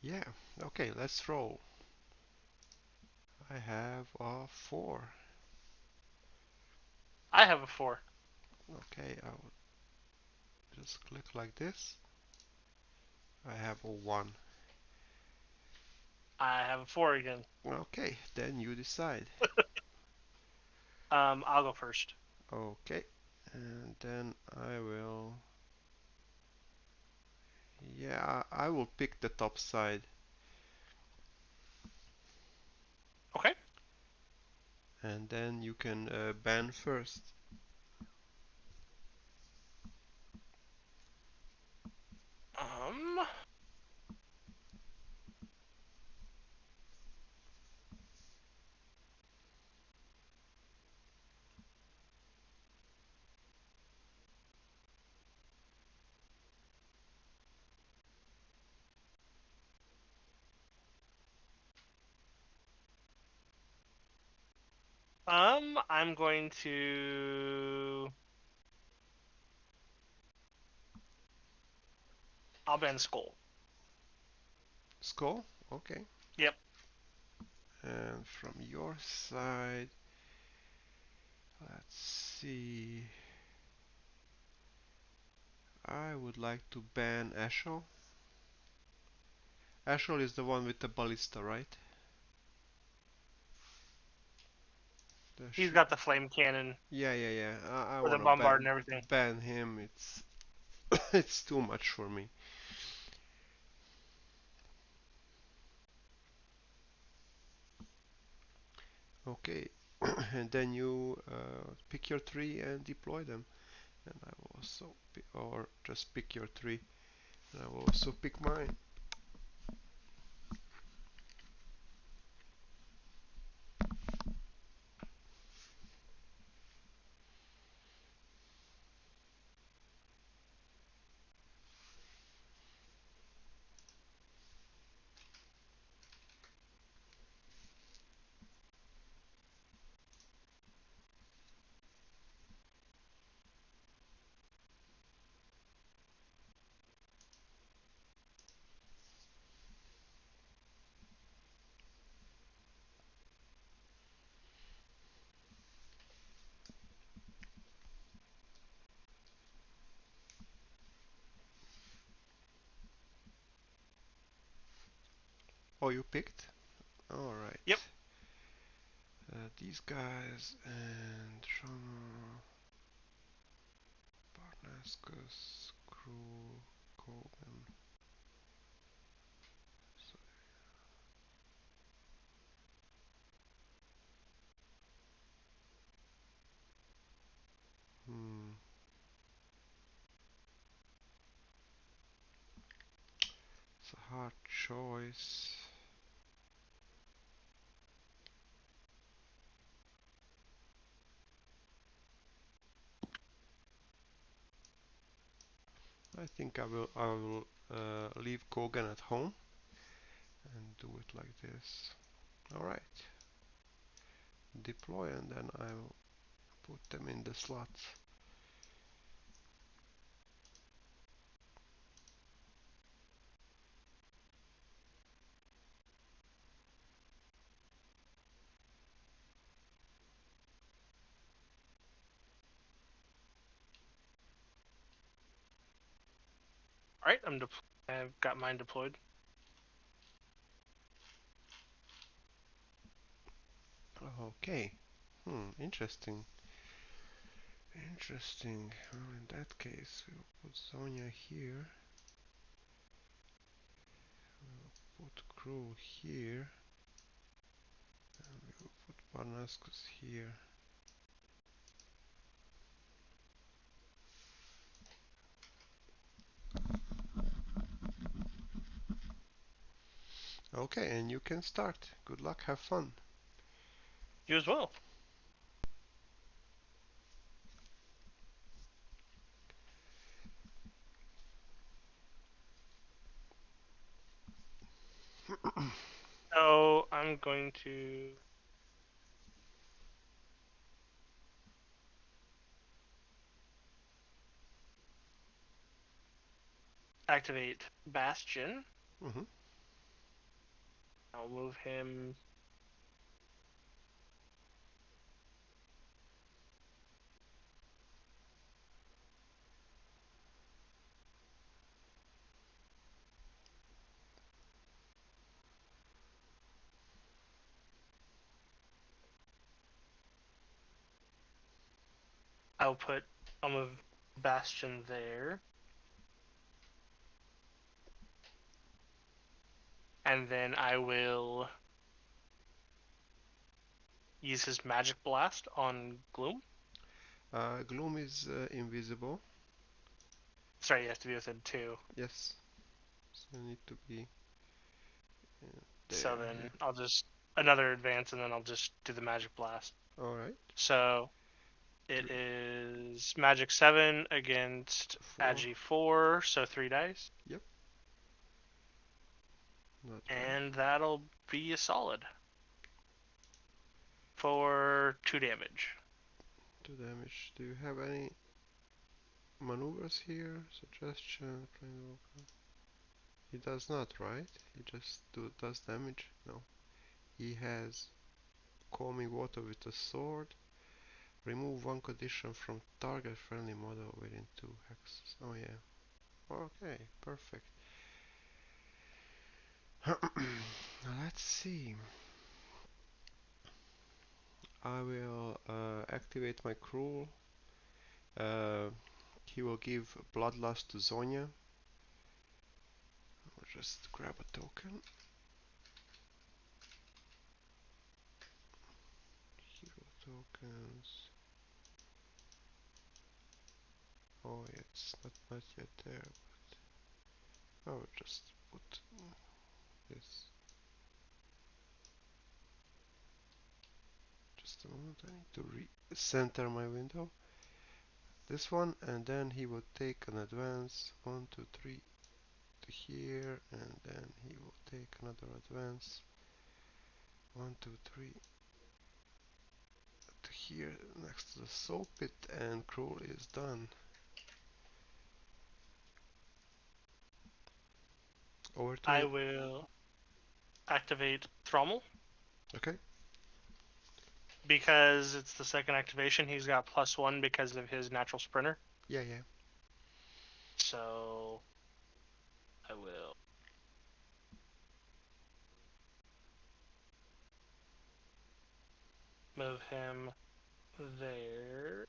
Yeah, okay, let's roll. I have a 4. I have a 4. Okay, I'll just click like this. I have a 1. I have a 4 again. Okay, then you decide. I'll go first. Okay, and then I will. Yeah, I will pick the top side. Okay. And then you can ban first. Um, I'm going to. I'll ban Skull. Skull? Okay. Yep. And from your side, let's see. I would like to ban Ashel. Ashel is the one with the ballista, right? The He's sh got the flame cannon yeah. I for the wanna bombard and everything. ban him. It's it's too much for me. Okay, and then you pick your 3 and deploy them. And I will also or just pick your 3. And I will also pick mine. Oh, you picked? Alright. Yep. These guys and Barnascus, Crew, Kogan. So, hmm. It's a hard choice. I think I will leave Kogan at home and do it like this. Alright. Deploy and then I will put them in the slots. All right. I've got mine deployed. Okay. Interesting. Interesting. Well, in that case, we'll put Sonia here. We'll put Crew here. And we'll put Parnascus here. Okay, and you can start. Good luck, have fun. You as well. So I'm going to activate Bastion. Mm-hmm. I'll move him. I'll move Bastion there. And then I will use his Magic Blast on Gloom. Gloom is invisible. Sorry, you have to be within 2. Yes. So you need to be there. So then Yeah. I'll just another advance, and then I'll just do the Magic Blast. All right. So it is Magic 7 against 4. Agi 4, so 3 dice. Yep. Not bad. And that'll be a solid for 2 damage. 2 damage. Do you have any maneuvers here? Suggestion. He does not, right? He just does damage. No. He has calming water with a sword. Remove 1 condition from target friendly model within 2 hexes. Oh yeah. Okay, perfect. Let's see. I will activate my cruel. He will give bloodlust to Zonia. I'll just grab a token. Hero tokens. Oh, yeah, it's not yet there, but I'll just put this. Just a moment, I need to re-center my window. This one, and then he will take an advance 1, 2, 3 to here, and then he will take another advance 1, 2, 3 to here next to the soul pit, and cruel is done. Over to I you. will activate Thrommel. Okay. Because it's the second activation, he's got +1 because of his natural sprinter. Yeah, yeah. So I will move him there.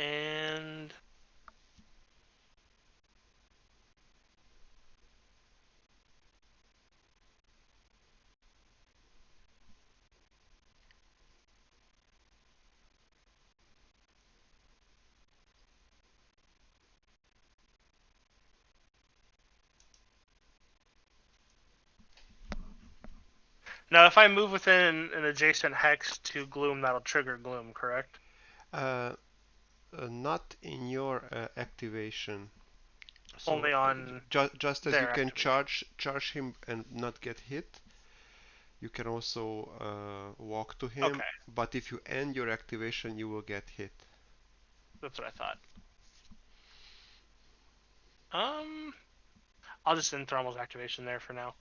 And now if I move within an adjacent hex to Gloom, that'll trigger Gloom, correct? Uh, Not in your activation. So Only on just as you their can activation. charge him and not get hit, you can also walk to him. Okay, But if you end your activation, you will get hit. that's what I thought. I'll just end Thrommel's activation there for now.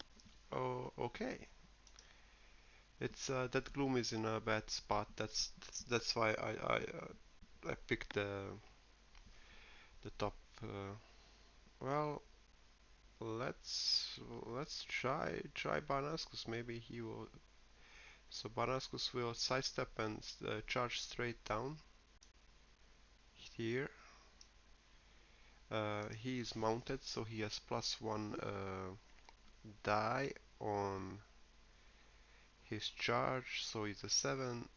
Oh, okay. It's that gloom is in a bad spot. That's why I picked the top. Well, let's try Banaskus. Maybe he will. So Banaskus will sidestep and charge straight down here. He is mounted, so he has +1 die on his charge. So it's a 7,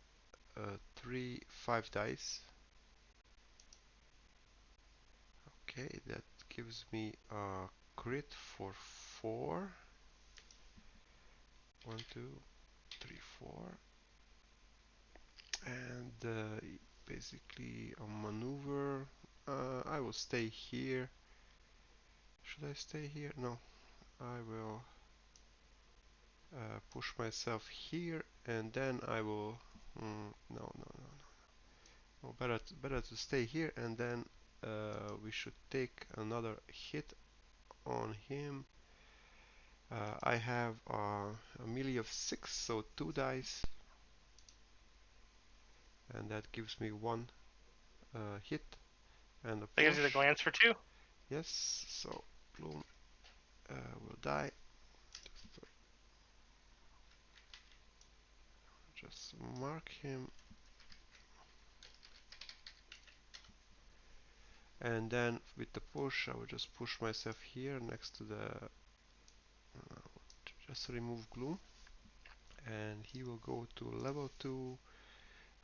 3, 5 dice. Okay, that gives me a crit for 4. 1, 2, 3, 4. And basically a maneuver. I will stay here. Should I stay here? No, I will. push myself here, and then I will. No, better to stay here, and then we should take another hit on him. I have a melee of 6, so 2 dice, and that gives me 1 hit and a That gives you the push. glance for 2. Yes, so Bloom will die. Just mark him, and then with the push I will just push myself here next to the just remove Gloom, and he will go to level 2.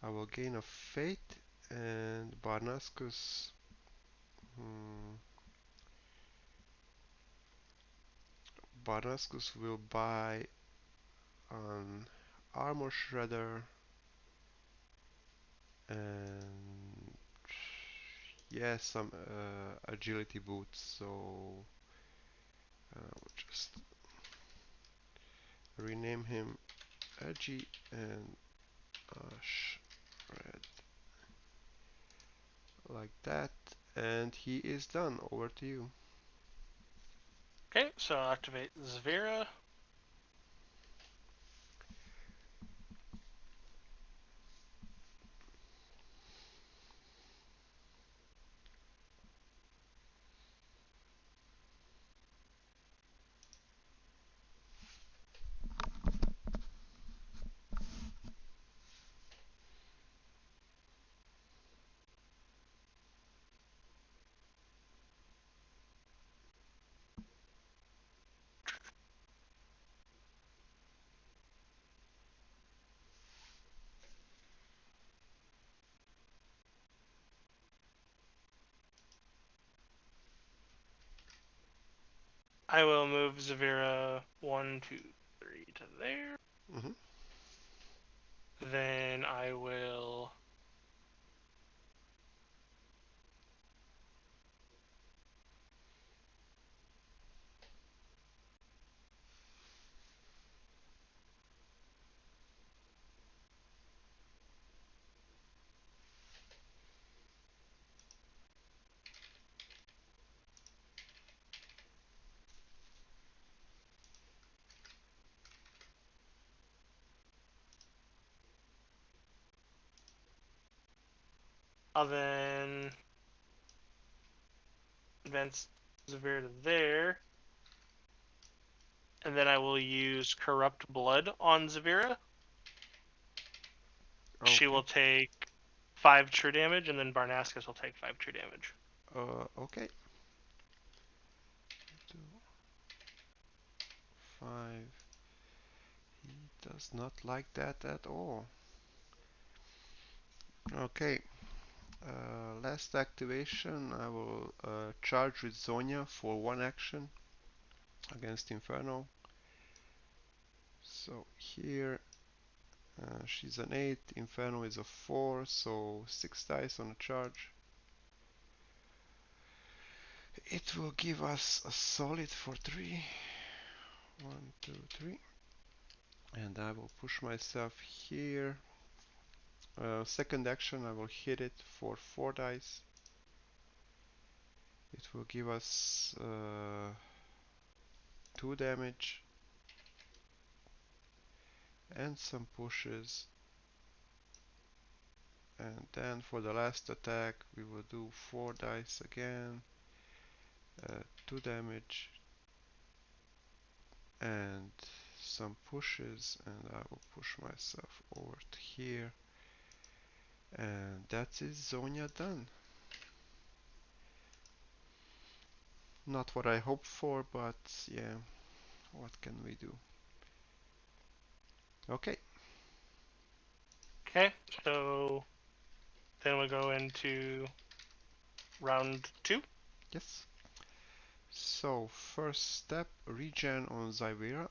I will gain a Fate, and Barnascus Barnascus will buy an Armor Shredder and yeah, some agility boots, so we'll just rename him Edgy and Shred like that, and he is done. Over to you. Okay, so I'll activate Zvera. I will move Zvera 1, 2, 3 to there. Mm-hmm. Then I will then advance Zvera to there. And then I will use Corrupt Blood on Zvera. Okay. She will take 5 true damage, and then Barnascus will take 5 true damage. Okay. 2, 5. He does not like that at all. Okay. Last activation, I will charge with Zonia for 1 action against Inferno. So here she's an 8, Inferno is a 4, so 6 dice on a charge. It will give us a solid for 3. 1, 2, 3. And I will push myself here. Second action, I will hit it for 4 dice. It will give us 2 damage and some pushes. And then for the last attack, we will do 4 dice again, 2 damage, and some pushes, and I will push myself over to here. And that is Zonia done. Not what I hoped for, but yeah, what can we do? Okay. Okay, so then we'll go into round 2. Yes. So first step, regen on Zyvera.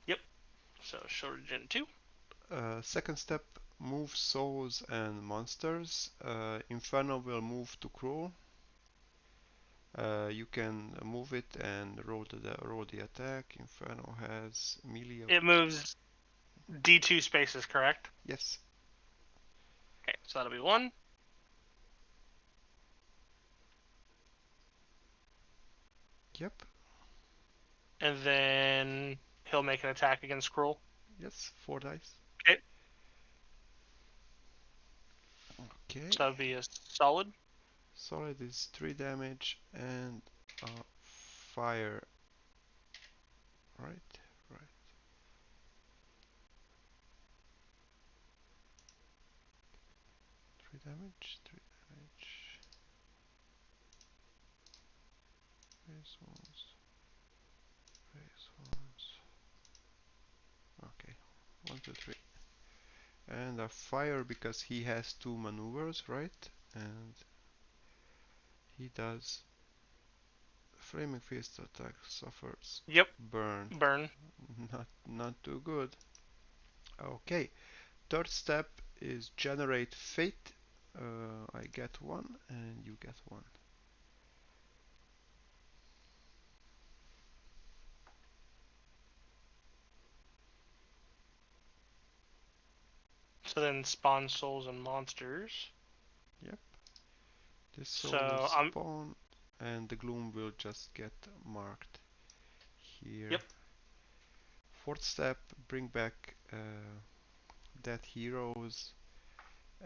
Yep. So she'll regen 2. Second step, move souls and monsters. Inferno will move to Cruel. You can move it and roll the attack. Inferno has melee. It moves D2 spaces, correct? Yes. Okay, so that'll be 1. Yep. And then he'll make an attack against Cruel. Yes. 4 dice. Okay. Okay. So that'll be a solid. Solid is 3 damage and fire. Right. Right. 3 damage. 3 damage. Raise ones. Raise ones. Okay. 1, 2, 3. And a fire because he has 2 maneuvers, right? And he does flaming fist attack, suffers Yep. burn. Burn. Not too good. Okay. Third step is generate fate. I get 1 and you get 1. So then spawn souls and monsters. Yep. This soul will So spawn and the gloom will just get marked here. Yep. Fourth step, bring back dead heroes.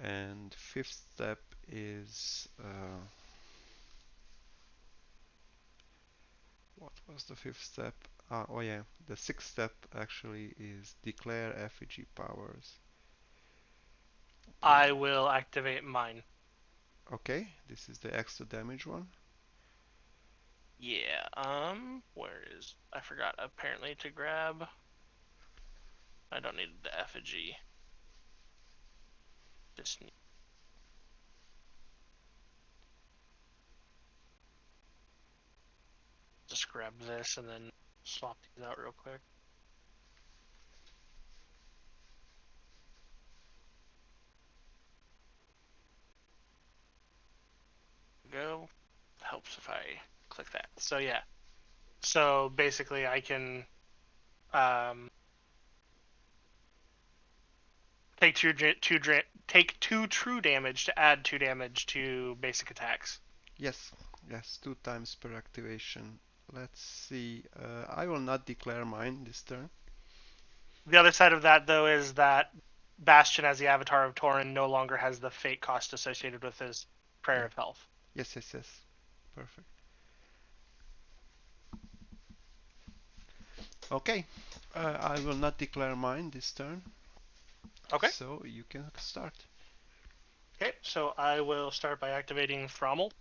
And fifth step is what was the fifth step? Oh yeah, the sixth step actually is declare effigy powers. I will activate mine. Okay, this is the extra damage one. Yeah. Where is? I forgot apparently to grab. I don't need the effigy. Just need. Just grab this and then swap these out real quick. Go. Helps if I click that. So yeah. So basically, I can take take 2 true damage to add 2 damage to basic attacks. Yes, yes, 2 times per activation. Let's see. I will not declare mine this turn. The other side of that, though, is that Bastion, as the avatar of Tauren, no longer has the fate cost associated with his Prayer Yeah. of Health. Yes, yes, yes. Perfect. Okay, I will not declare mine this turn. Okay. So you can start. Okay, so I will start by activating Thrommel.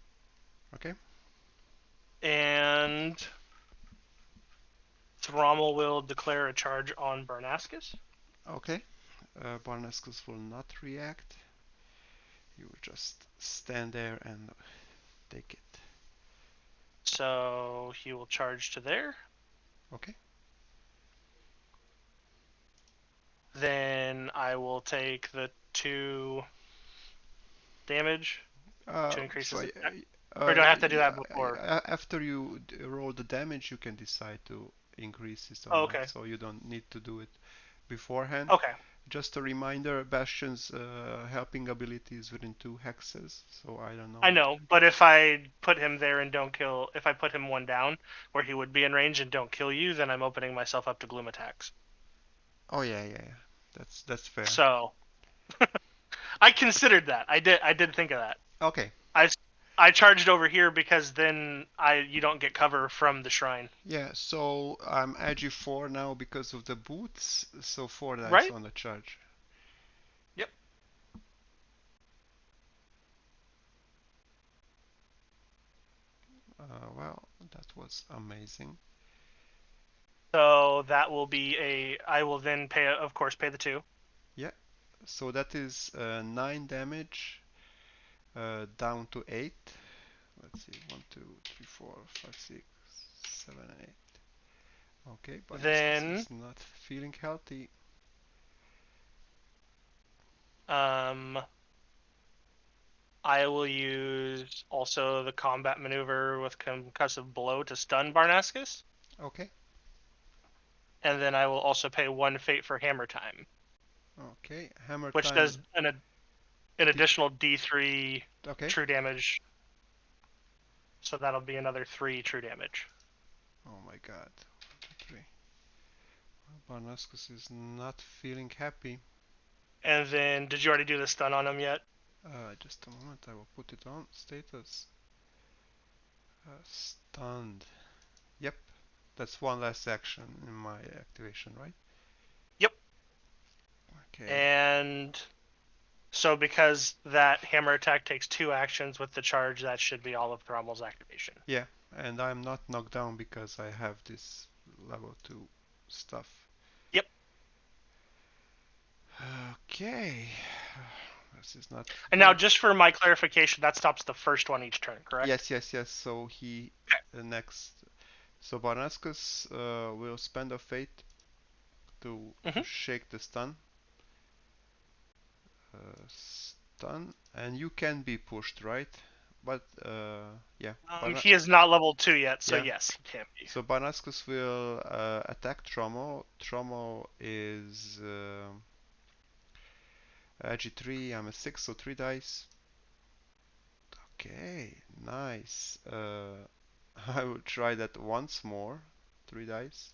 Okay. And Thrommel will declare a charge on Bernascus. Okay. Barnascus will not react. You will just stand there and take it. So he will charge to there. Okay. Then I will take the 2 damage to increase So his attack. Or do I have to do that before? after you roll the damage, you can decide to increase it or Oh, not. okay. So you don't need to do it beforehand. Okay. Just a reminder, Bastion's helping ability is within 2 hexes, so I don't know. I know, but if I put him there and don't kill, if I put him 1 down where he would be in range and don't kill you, then I'm opening myself up to gloom attacks. Oh yeah. That's fair. So I considered that. I did think of that. Okay. I charged over here because then you don't get cover from the shrine. Yeah, so I'm edgy 4 now because of the boots, so 4 dice Right? on the charge. Yep. Well, that was amazing. So that will be I will then pay, of course, pay the 2. Yeah, so that is 9 damage down to 8. Let's see, 1, 2, 3, 4, 5, 6, 7, 8. Okay, but Then is not feeling healthy. um I will use also the combat maneuver with concussive blow to stun Barnascus. Okay. And then I will also pay 1 fate for hammer time, Okay. Hammer which time. does an additional D3 Okay. true damage. So that'll be another 3 true damage. Oh my god. 1, 2, 3. Barnascus is not feeling happy. And then, did you already do the stun on him yet? Just a moment, I will put it on. Status. Stunned. Yep. That's one less action in my activation, right? Yep. Okay. And so because that hammer attack takes 2 actions with the charge, that should be all of Thrommel's activation. Yeah, and I'm not knocked down because I have this level 2 stuff. Yep. Okay. This is not And good. now, just for my clarification, that stops the first one each turn, correct? Yes. So he next. So Barnascus will spend a fate to shake the stun. Stun, and you can be pushed, right? But yeah. He is not level 2 yet, so Yeah. yes, he can be. So Barnascus will attack Tromo. Tromo is G3. I'm a 6, so 3 dice. Okay, nice. I will try that once more. 3 dice.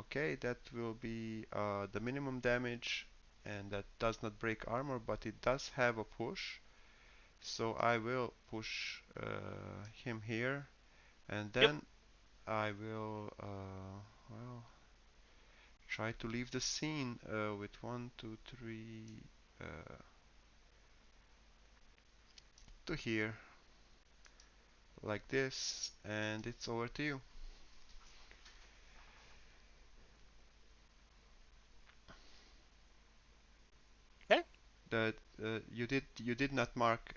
Okay, that will be the minimum damage, and that does not break armor, but it does have a push. So I will push him here, and then I will well, try to leave the scene with 1, 2, 3 to here, like this, and it's over to you. Okay. You did not mark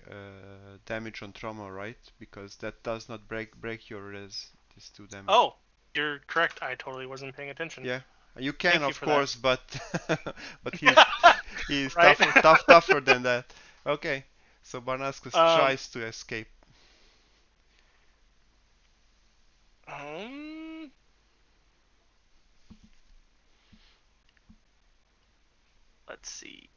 damage on trauma, right? Because that does not break your res. These 2 damage. Oh, you're correct. I totally wasn't paying attention. Yeah, you can Thank you of for course, that. but he's Right? tougher than that. Okay, so Barnascus tries to escape. Let's see.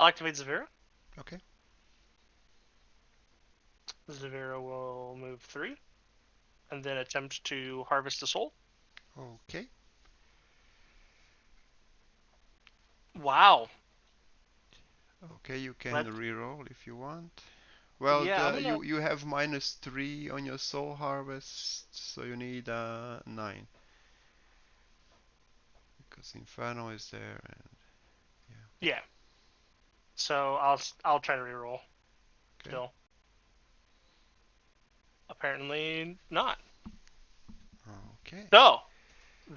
I'll activate Zavira. Okay. Zavira will move 3, and then attempt to harvest a soul. Okay. Wow. Okay, you can reroll if you want. Well, yeah, you have -3 on your soul harvest, so you need 9. Because Inferno is there, and yeah. So I'll try to reroll. okay. Still. Apparently not. Okay. So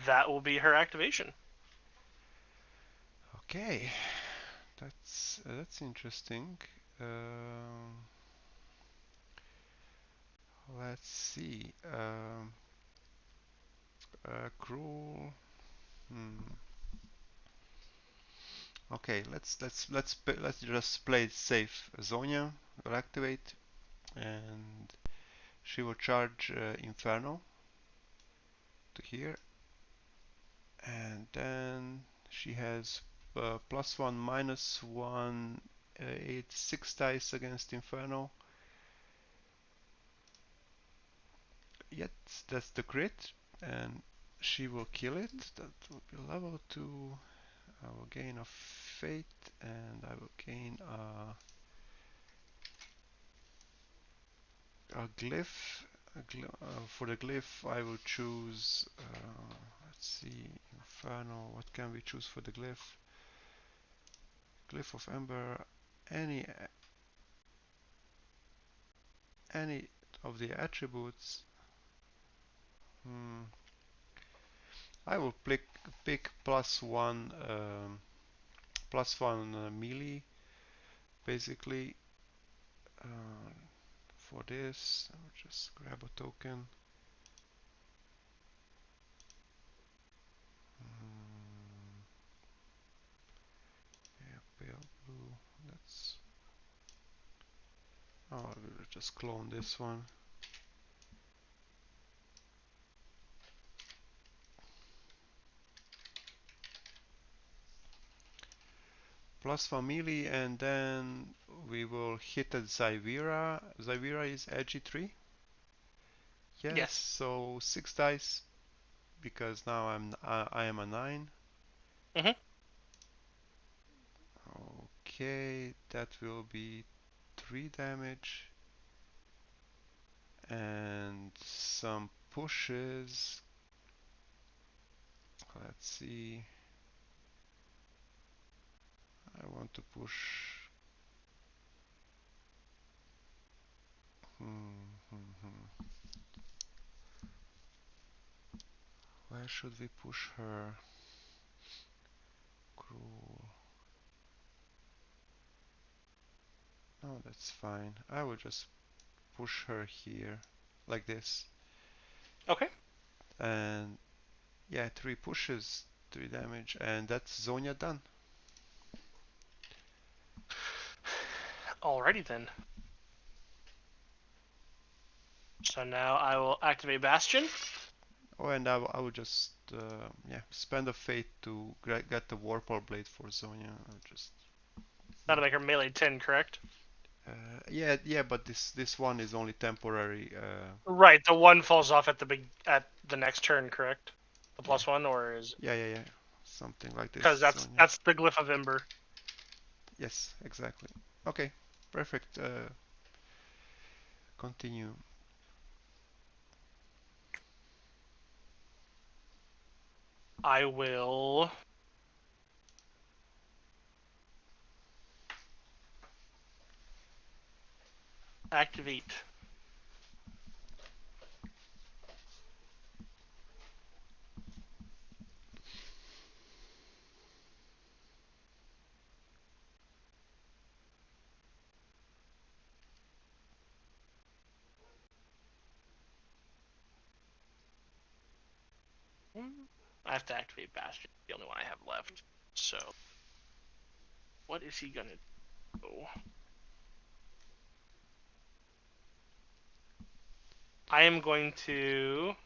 that will be her activation. Okay. That's interesting. Let's see. Cruel. Okay, let's just play it safe. Zonia will activate, and she will charge Inferno to here, and then she has +1, -1, 8, 6 dice against Inferno. Yet that's the crit, and she will kill it. That will be level 2. I will gain a fate, and I will gain a glyph. For the glyph, I will choose. Let's see, Inferno. What can we choose for the glyph? Glyph of Ember. Any any of the attributes. I will pick +1 melee basically. For this, I'll just grab a token. Yeah, pale blue. Let's. Oh, I will just clone this one. +1 melee, and then we will hit at Zyvera. Zyvera is edgy 3. Yes, Yes. so 6 dice because now I am a 9. Mhm. Okay, that will be 3 damage and some pushes. Let's see. I want to push. Where should we push her? Cruel. No, that's fine. I will just push her here, like this. Okay. And yeah, 3 pushes, 3 damage, and that's Zonia done. Alrighty then. So now I will activate Bastion. Oh, and I will just spend a fate to get the Warpal Blade for Zonia. I'll just That'll make her melee 10, correct? yeah, but this one is only temporary. Right. The one falls off at the next turn, correct? The Yeah, +1, or is yeah, something like this. because that's Zonia. that's the glyph of Ember. Yes, exactly. Okay, perfect. Continue. I will activate. I have to activate Bastion. The only one I have left. So, what is he gonna do? I am going to.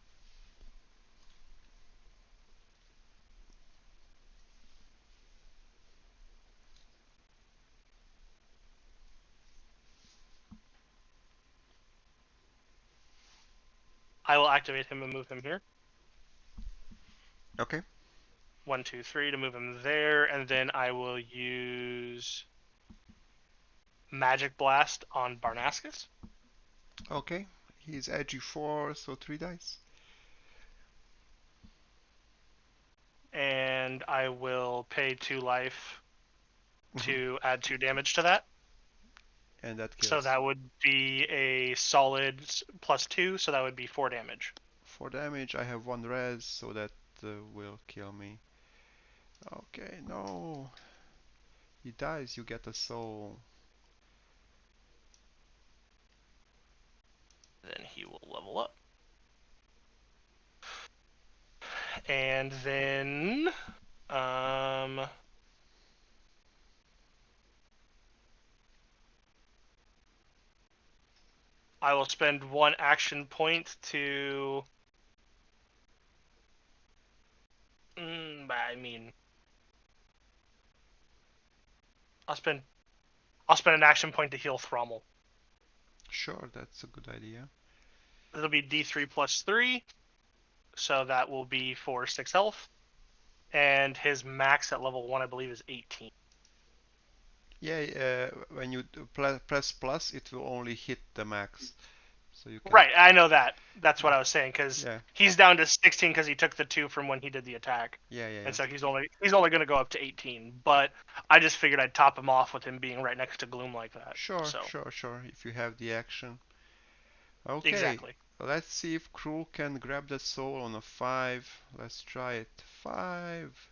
I will activate him and move him here. Okay. 1, 2, 3 to move him there, and then I will use Magic Blast on Barnascus. Okay. He's edgy 4, so 3 dice. And I will pay 2 life to add 2 damage to that. And that So kills. that would be a solid +2, so that would be 4 damage. 4 damage. I have 1 res, so that will kill me. Okay, no. He dies, you get a soul. Then he will level up. And then I will spend 1 action point to I'll spend an action point to heal Thrommel. Sure, that's a good idea. It'll be D3 +3, so that will be for 6 health. And his max at level 1, I believe, is 18. Yeah, when you press plus, it will only hit the max. So you can. Right, I know that. That's what I was saying, because Yeah. he's down to 16 because he took the 2 from when he did the attack. Yeah. And so he's only going to go up to 18. But I just figured I'd top him off with him being right next to Gloom like that. Sure, So sure. If you have the action. Okay, Exactly. let's see if Cruel can grab that soul on a 5. Let's try it. 5.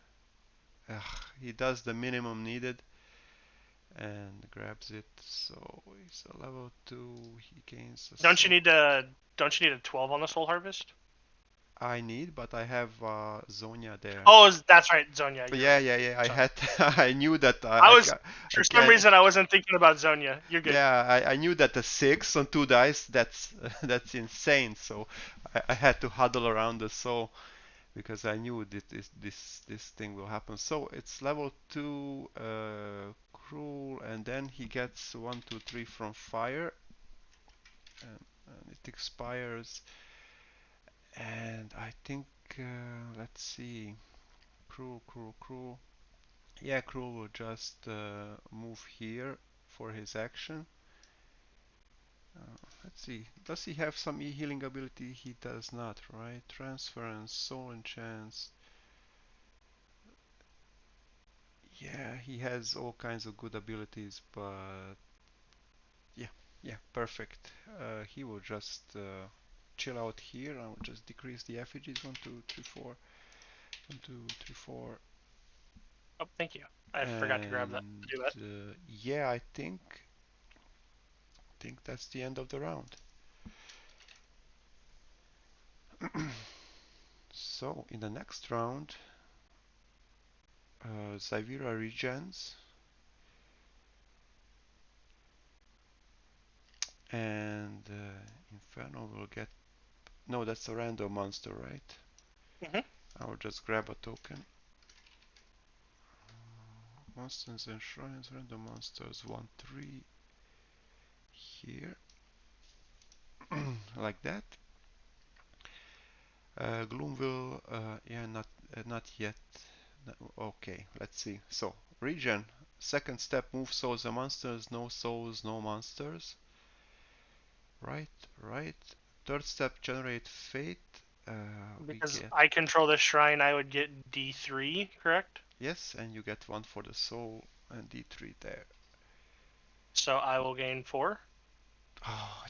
Ugh, he does the minimum needed and grabs it. So he's a level 2. He gains a Don't you soul. need a 12 on the soul harvest? I need, but I have Zonia there. Oh, that's right, Zonia. You're Yeah, right. yeah, yeah. I Sorry. had. I knew that. I was I for some can. reason I wasn't thinking about Zonia. You're good. Yeah, I knew that a 6 on 2 dice. That's insane. So I had to huddle around the soul because I knew that this thing will happen. So it's level 2 cruel, and then he gets 1, 2, 3 from fire, and it expires. And I think let's see, cruel. Yeah, cruel will just move here for his action. Let's see. Does he have some healing ability? He does not, right? Transference, soul enchants. Yeah, he has all kinds of good abilities, but yeah, yeah, perfect. He will just chill out here. I will just decrease the effigies. 1, 2, 3, 4. 1, 2, 3, 4. Oh, thank you. I forgot to grab that. And Do that. yeah, I think that's the end of the round. So in the next round, Zyvira regens, and Inferno will get. No, that's a random monster, right? Hmm. I will just grab a token. Monsters and shrines, random monsters, 1, 3 here, like that. Gloom will, yeah, not yet. No, okay, let's see. So, regen. Second step, move souls and monsters. No souls, no monsters. Right, right. Third step, generate fate. We Because get, I control the shrine, I would get D3, correct? yes, and you get 1 for the soul and D3 there. So I will gain 4. Oh,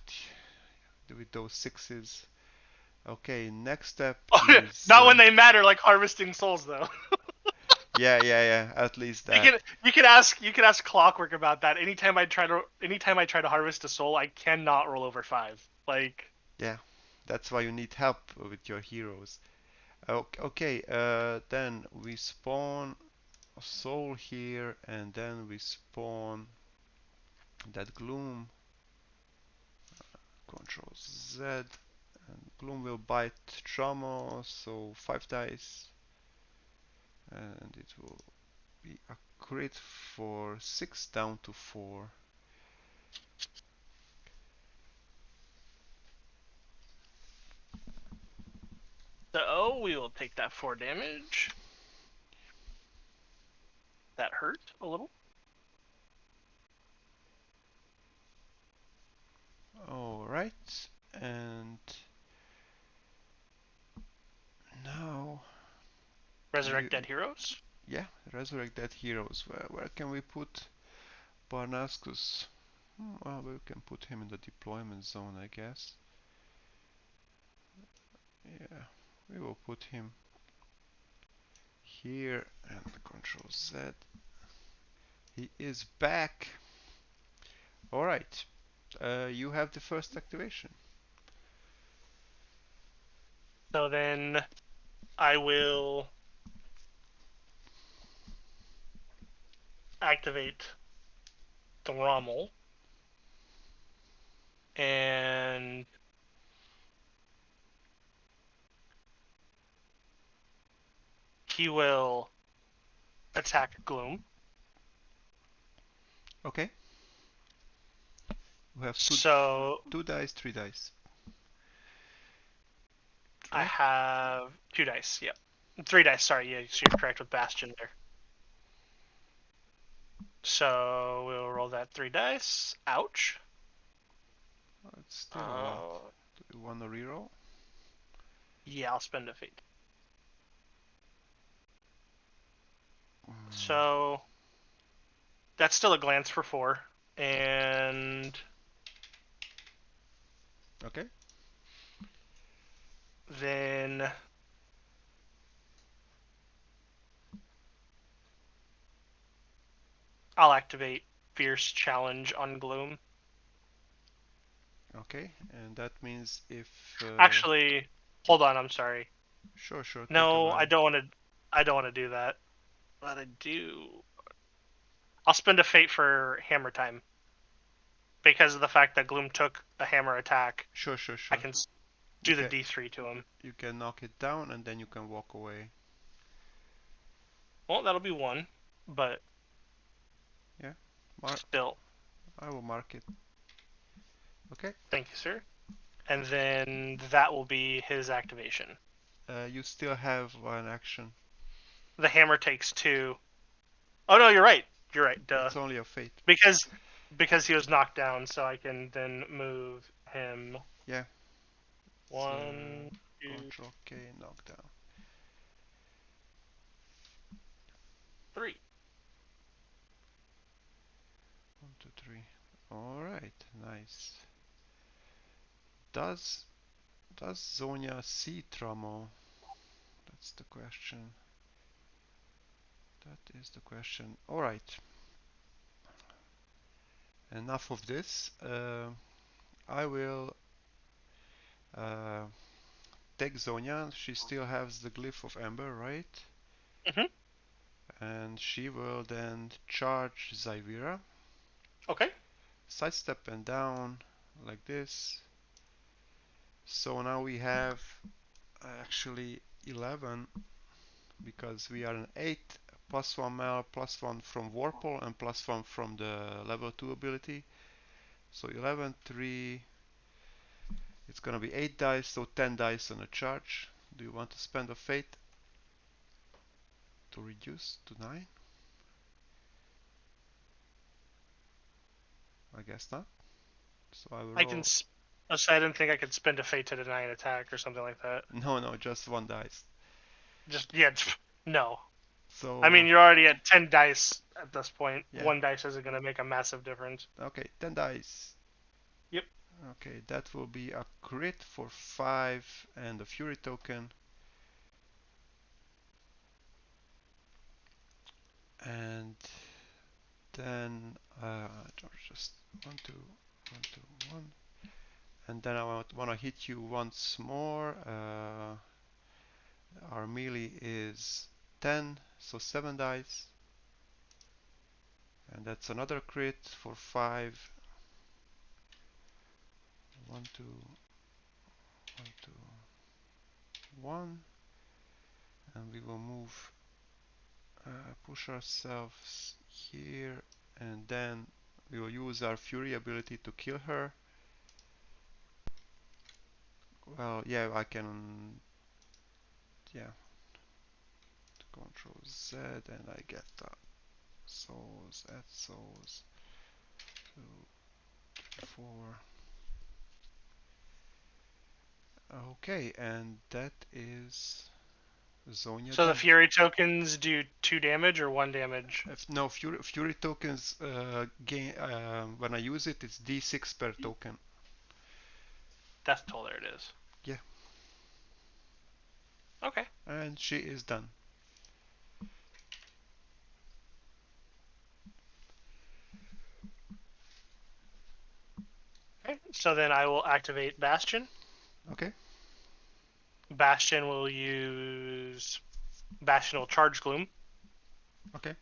with those 6s. Okay, next step is Not when they matter, like harvesting souls, though. yeah, yeah, yeah. At least You that. can you can ask Clockwork about that. Anytime I try to harvest a soul, I cannot roll over 5. Like, Yeah, that's why you need help with your heroes. Okay, then we spawn a soul here, and then we spawn that gloom. Control Z, and gloom will bite trauma, so 5 dice, and it will be a crit for 6 down to 4. so we will take that 4 damage. That hurt a little. Alright, and now Resurrect dead heroes. yeah, resurrect dead heroes. Where can we put Barnascus? Well, we can put him in the deployment zone, I guess. Yeah, we will put him here and Control Z. He is back. Alright, you have the first activation. So then I will activate the Rommel, and he will attack Gloom. Okay, we have So two dice, 3 dice. I Right? have 2 dice. Yep. 3 dice. Sorry. Yeah, so you're correct with Bastion there. So we'll roll that 3 dice. Ouch. It's still a lot. Do you want to reroll? Yeah, I'll spend a fate. Mm, So that's still a glance for 4. And Okay. Then I'll activate Fierce Challenge on Gloom. Okay, and that means if Actually, hold on. I'm sorry. sure, think No, about I it. don't want to. I don't want to do that. But I do. I'll spend a fate for Hammer Time because of the fact that Gloom took a hammer attack. Sure. I can do the D3 to him. You can knock it down and then you can walk away. Well, that'll be one, but Yeah. still. I will mark it. Okay. Thank you, sir. And then that will be his activation. You still have one action. The hammer takes 2. Oh no, you're right. You're right. Duh. It's only a fate. Because he was knocked down, so I can then move him. Yeah. 1, 2, Control K, knockdown. 3. 1, 2, 3. All right. Nice. Does Zonia see Tramo? That's the question. That is the question. All right. Enough of this. I will uh, take Zonia. She still has the glyph of Ember, right? Mhm. And she will then charge Zyvira. Okay. Sidestep and down like this. So now we have actually 11 because we are an 8 plus 1 mal plus 1 from Warple and plus 1 from the level 2 ability. So 11, 3. It's gonna be 8 dice, so 10 dice on a charge. Do you want to spend a fate to reduce to 9? I guess not. So I will I can. roll. Oh, so I didn't think I could spend a fate to deny an attack or something like that. No, just 1 dice. Just yeah. No. I So mean, you're already at 10 dice at this point. yeah, 1 dice isn't going to make a massive difference. okay, 10 dice. Yep. Okay, that will be a crit for 5 and a fury token. And then just 1, 2, 1, 2, 1. And then I want to hit you once more. Our melee is 10, so 7 dice. And that's another crit for 5. 1, 2, 1, 2, 1. And we will move, push ourselves here. And then we will use our fury ability to kill her. Well, yeah, I can, yeah, Control Z and I get souls, add souls, 2, 3, 4. Okay, and that is Zonia So the done. Fury tokens do 2 damage or 1 damage? No, Fury tokens gain, when I use it, it's D6 per token. Death toll, there it is. Yeah. Okay. And she is done. Okay. So then I will activate Bastion. Okay. Bastion will use. Bastion will charge Gloom. Okay.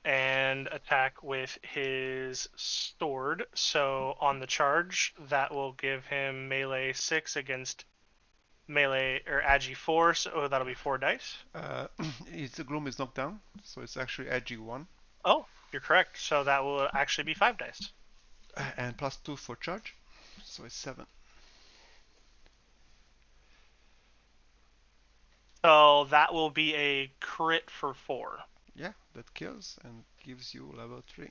And attack with his sword. So on the charge, that will give him melee 6 against melee or agi 4. So that'll be 4 dice. The Gloom is knocked down, so it's actually ag 1. Oh, you're correct. So that will actually be 5 dice. And plus 2 for charge, so it's 7. So that will be a crit for 4. Yeah, that kills and gives you level 3.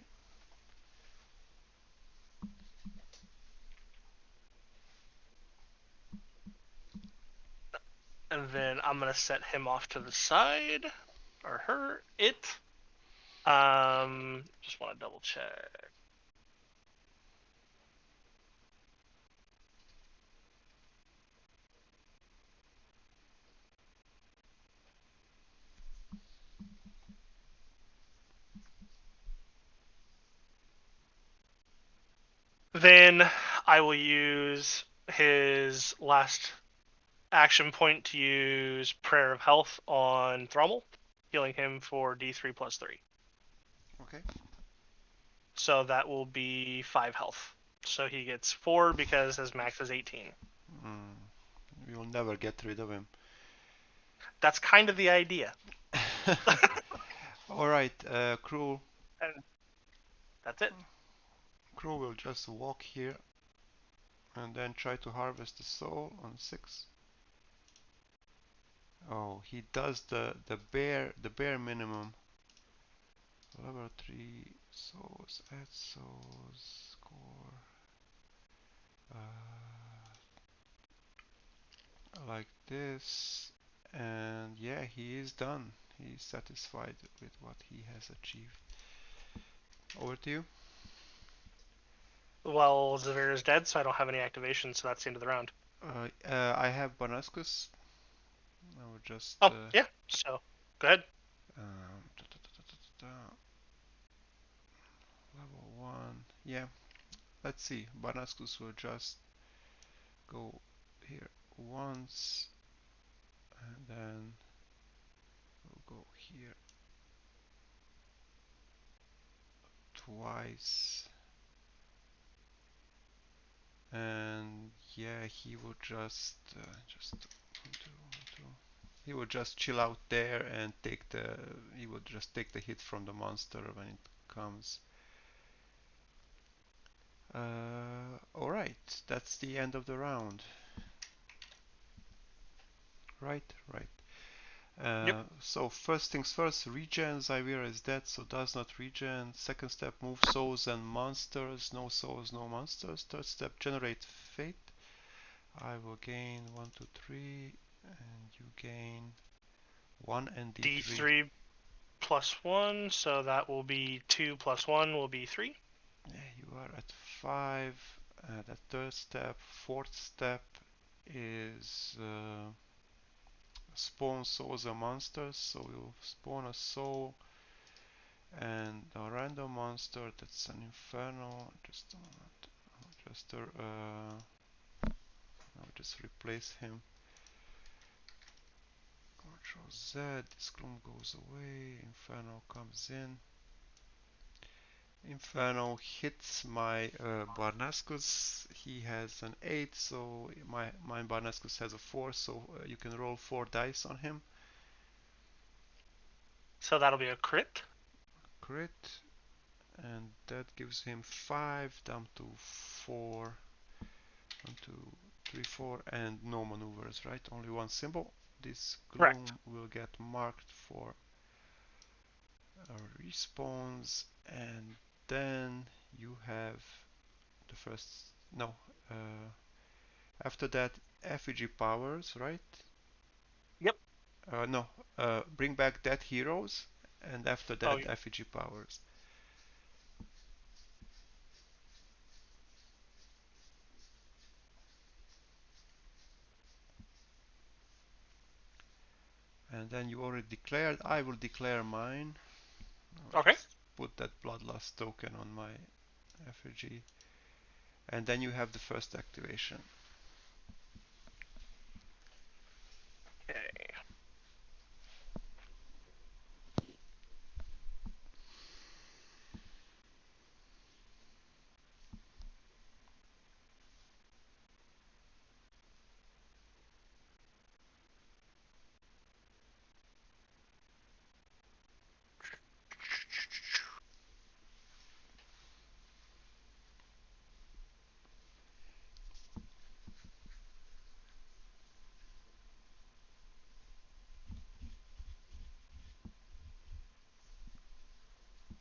And then I'm going to set him off to the side. Or her. It. Just want to double check. Then I will use his last action point to use Prayer of Health on Thrommel, healing him for D3 plus 3. Okay. So that will be 5 health. So he gets 4 because his max is 18. You'll never get rid of him. That's kind of the idea. Alright, Cruel. And that's it. Cruel will just walk here and then try to harvest the soul on 6. Oh, he does the bare minimum. Level 3 souls, add souls, score. Like this, and yeah, he is done. He's satisfied with what he has achieved. Over to you. Well, Zavir is dead, so I don't have any activation, so that's the end of the round. I have Banascus. I will just Oh, yeah, so go ahead. Level 1. Yeah, let's see. Banascus will just go here once, and then we'll go here twice. And yeah, he will just he will just chill out there and he will just take the hit from the monster when it comes. All right, that's the end of the round. Right. Yep. So first things first, regen. Zyvera is dead, so does not regen. Second step, move souls and monsters. No souls, no monsters. Third step, generate fate. I will gain 1, 2, 3, and you gain 1 and D3. D3 plus 1, so that will be 2 plus 1 will be 3. Yeah, you are at 5. The third step. Fourth step is spawn souls and monsters. So we'll spawn a soul and a random monster. That's an inferno. Just a moment. I'll just replace him. Control Z. This gloom goes away. Inferno comes in. Inferno hits my Barnascus. He has an 8, so my Barnascus has a 4, so you can roll 4 dice on him. So that'll be a crit. Crit, and that gives him 5 down to 4. 1, 2, 3, 4, and no maneuvers, right? Only one symbol. This gloom Correct. will get marked for respawns, and then you have the first. No. After that, effigy powers, right? Yep. No, bring back dead heroes, and after Oh, that, effigy powers. And then you already declared. I will declare mine. I'll okay. just put that bloodlust token on my effigy. And then you have the first activation. Okay.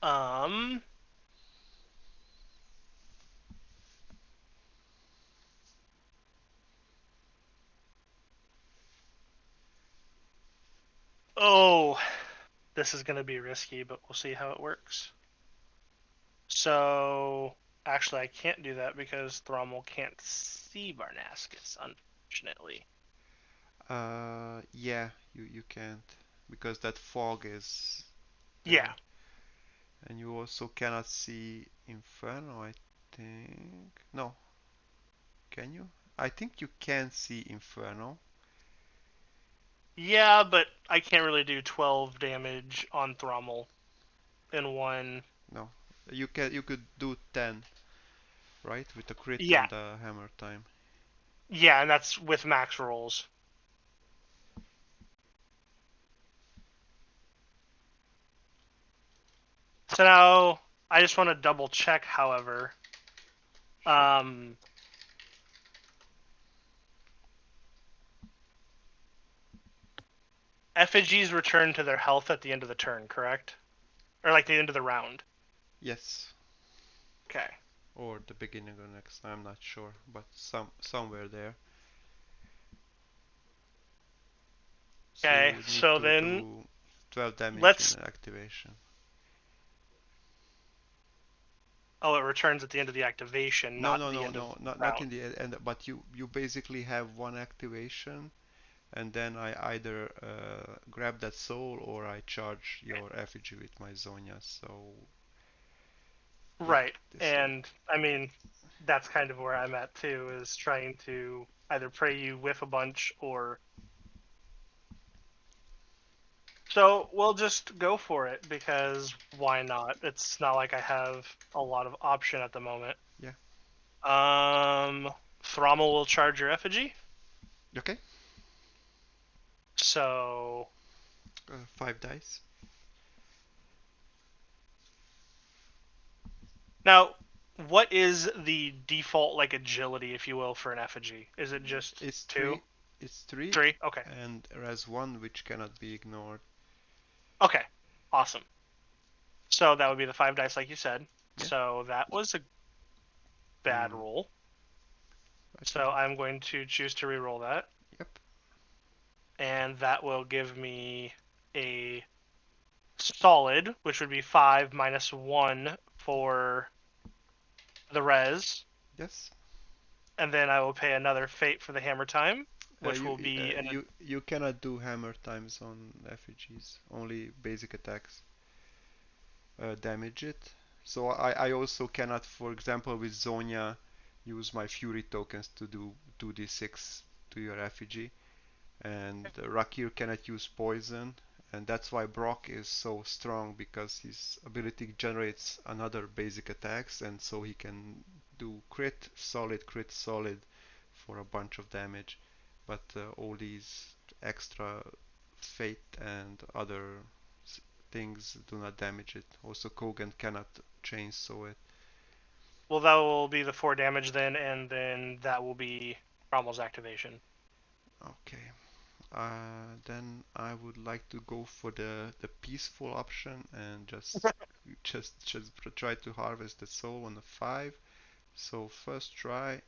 Um. Oh, this is going to be risky, but we'll see how it works. So, actually, I can't do that because Thrommel can't see Barnascus, unfortunately. Yeah, you can't because that fog is Yeah. there, and you also cannot see Inferno. think no. Can you? I think you can see Inferno. Yeah, but I can't really do 12 damage on Thrommel in one. No. You could do 10, right? With the crit Yeah, and the hammer time. yeah, and that's with max rolls. So now I just want to double check, however. Sure. Effigies return to their health at the end of the turn, correct? Or like the end of the round. Yes. Okay. Or the beginning of next. I'm not sure, but somewhere there. So you Okay, would need so to then do 12 damage in let's. an activation. Oh, it returns at the end of the activation, No, not no, the no, end of no, not round. in the end. But you basically have one activation, and then I either grab that soul or I charge your effigy with my Zonia. So yeah, Right, this way. and I mean, that's kind of where I'm at too, is trying to either pray you whiff a bunch or. So we'll just go for it because why not? It's not like I have a lot of option at the moment. Yeah. Thrommel will charge your effigy. Okay. So 5 dice. now, what is the default like agility, if you will, for an effigy? Is it just It's two, three. It's three, three? Okay, and there is one which cannot be ignored. okay, awesome. So that would be the 5 dice, like you said. Yeah. So that was a bad Mm, roll. that's So okay. I'm going to choose to re-roll that, Yep. and that will give me a solid, which would be 5 - 1 for the res, Yes. and then I will pay another fate for the hammer time, which will be an. You cannot do hammer times on effigies. Only basic attacks damage it. So I also cannot, for example, with Zonia, use my Fury tokens to do 2d6 to your effigy. And Rakir cannot use poison, and that's why Brock is so strong, because his ability generates another basic attacks, and so he can do crit solid for a bunch of damage. But all these extra fate and other things do not damage it. Also, Kogan cannot chainsaw it. Well, that will be the 4 damage then, and then that will be Rommel's activation. Okay. Then I would like to go for the peaceful option and just try to harvest the soul on the 5. So first try,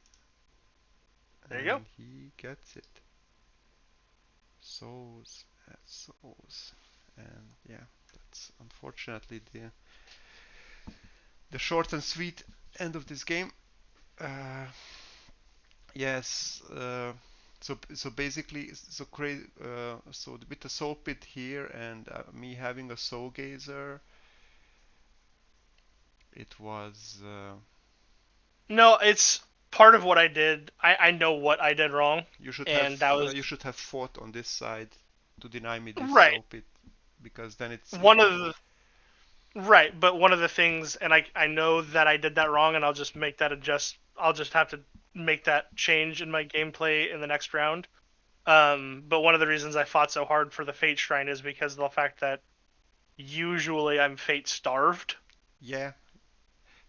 There you go. and he gets it. Souls and souls, and yeah, that's unfortunately the short and sweet end of this game. Uh, yes. So basically, so with the soul pit here and me having a soul gazer, it was No, it's part of what I did. I know what I did wrong, and that was you should have fought on this side to deny me this right. soul pit, because then it's One of the right, but one of the things, and I know that I did that wrong, and I'll just make that adjust. I'll just have to make that change in my gameplay in the next round. But one of the reasons I fought so hard for the Fate Shrine is because of the fact that usually I'm Fate starved. yeah,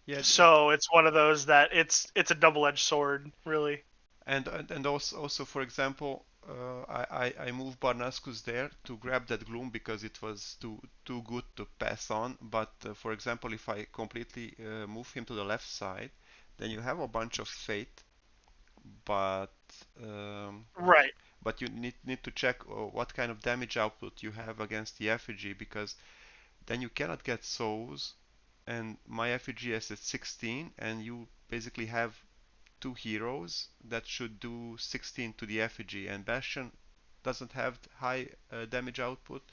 yeah. So it's one of those that it's a double-edged sword, really. And also for example, I moved Barnascus there to grab that gloom because it was too good to pass on. But for example, if I completely move him to the left side, then you have a bunch of fate, but um, Right. but you need to check what kind of damage output you have against the effigy, because then you cannot get souls, and my effigy is at 16, and you basically have two heroes that should do 16 to the effigy, and Bastion doesn't have high damage output,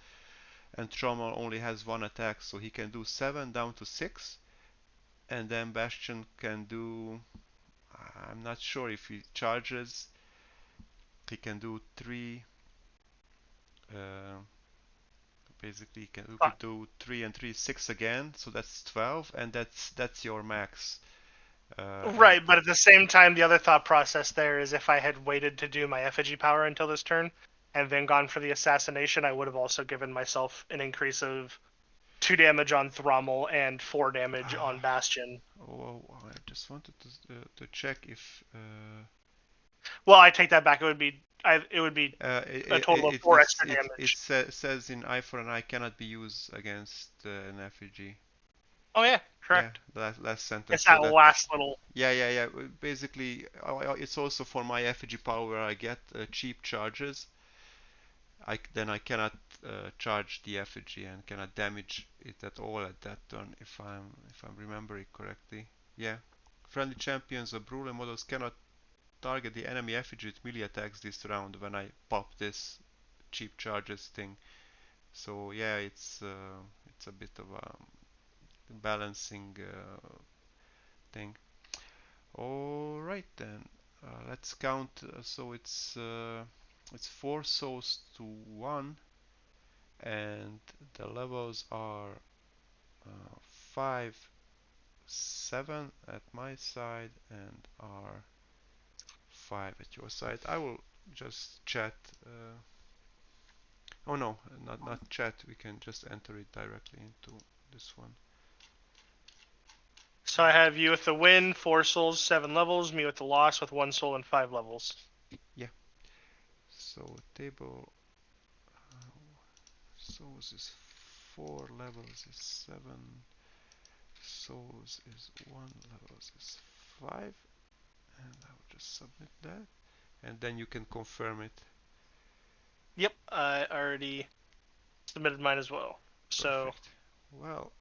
and Trommel only has one attack, so he can do 7 down to 6, and then Bastion can do, I'm not sure if he charges, he can do 3, uh, basically you Uh, could do 3 and 3, 6 again, so that's 12, and that's your max. And right, but at the same time, the other thought process there is if I had waited to do my effigy power until this turn, and then gone for the assassination, I would have also given myself an increase of 2 damage on Thrommel and 4 damage on Bastion. oh, I just wanted to check if Well, I take that back. It would be a total of 4 extra it damage. says in eye for an eye cannot be used against an effigy. Oh yeah, Yeah, correct. last sentence. It's So that that, last little. yeah. Basically, it's also for my effigy power where I get cheap charges. Then I cannot charge the effigy and cannot damage it at all at that turn if I'm remembering correctly. Yeah. Friendly champions or brawler models cannot target the enemy effigy with melee attacks this round when I pop this cheap charges thing. So yeah, it's a bit of a balancing thing. All right then. Let's count. So it's 4 souls to 1, and the levels are 5, 7 at my side and are 5 at your side. I will just chat. Oh no, not chat. We can just enter it directly into this one. So I have you with the win, 4 souls, 7 levels. Me with the loss with 1 soul and 5 levels. Yeah. So table souls is 4, levels is 7, souls is 1, levels is 5, and I will just submit that, and then you can confirm it. Yep, I already submitted mine as well. So Perfect. Well,